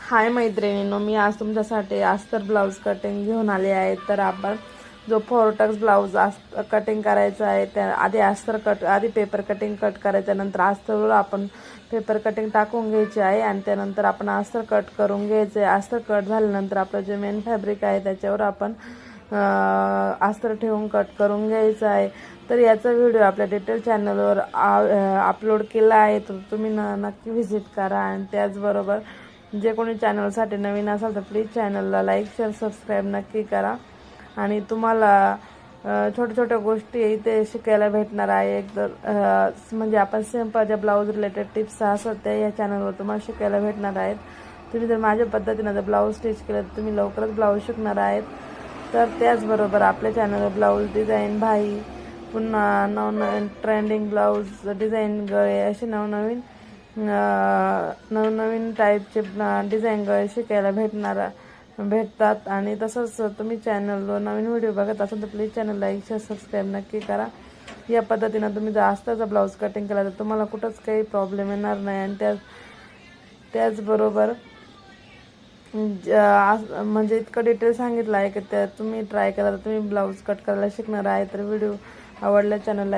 हाय मैत्रिणींनो, मी आज तुमच्यासाठी अस्तर ब्लाऊज कटिंग घेऊन आले आहे। तर आपण जो फोरटक्स ब्लाऊज कटिंग करायचा आहे त्या आधी पेपर कटिंग कट करायचं, नंतर अस्तरवर आपण पेपर कटिंग टाकून घ्यायची आहे आणि त्यानंतर आपण अस्तर कट करून घ्यायचे। अस्तर कट झाल्यानंतर आपलं जे मेन फॅब्रिक आहे त्याच्यावर आपण अस्तर ठेवून कट करून घ्यायचं आहे। तर याचा व्हिडिओ आपल्या डिटेल चॅनलवर अपलोड केला आहे, तर तुम्ही नक्की व्हिजिट करा। आणि त्याचबरोबर जे कोणी चॅनलसाठी नवीन असाल तर प्लीज चॅनलला लाईक शेअर सबस्क्राईब नक्की करा। आणि तुम्हाला छोट्या छोट्या गोष्टी इथे शिकायला भेटणार आहे। म्हणजे आपण सिंपल ज्या ब्लाऊज रिलेटेड टिप्स असतात त्या या चॅनलवर तुम्हाला शिकायला भेटणार आहेत। तुम्ही जर माझ्या पद्धतीने जर ब्लाऊज स्टिच केलं तर तुम्ही लवकरच ब्लाऊज शिकणार आहेत। तर त्याचबरोबर आपल्या चॅनलवर ब्लाऊज डिझाईन भाई, पुन्हा नवनवीन ट्रेंडिंग ब्लाऊज डिझाईन गळे असे नवनवीन टाईपचे डिझाईन गळे शिकायला भेटतात। आणि तसंच तुम्ही चॅनलवर नवीन व्हिडिओ बघत असाल तर please channel like share subscribe नक्की करा। या पद्धतीनं तुम्ही जर अस्ताचा ब्लाऊज कटिंग केला तर तुम्हाला कुठंच काही प्रॉब्लेम येणार नाही। आणि त्याचबरोबर म्हणजे इतकं डिटेल सांगितलं आहे की तुम्ही ट्राय केला तर तुम्ही ब्लाऊज कट करायला शिकणार आहे। तर व्हिडिओ आवडला चॅनलला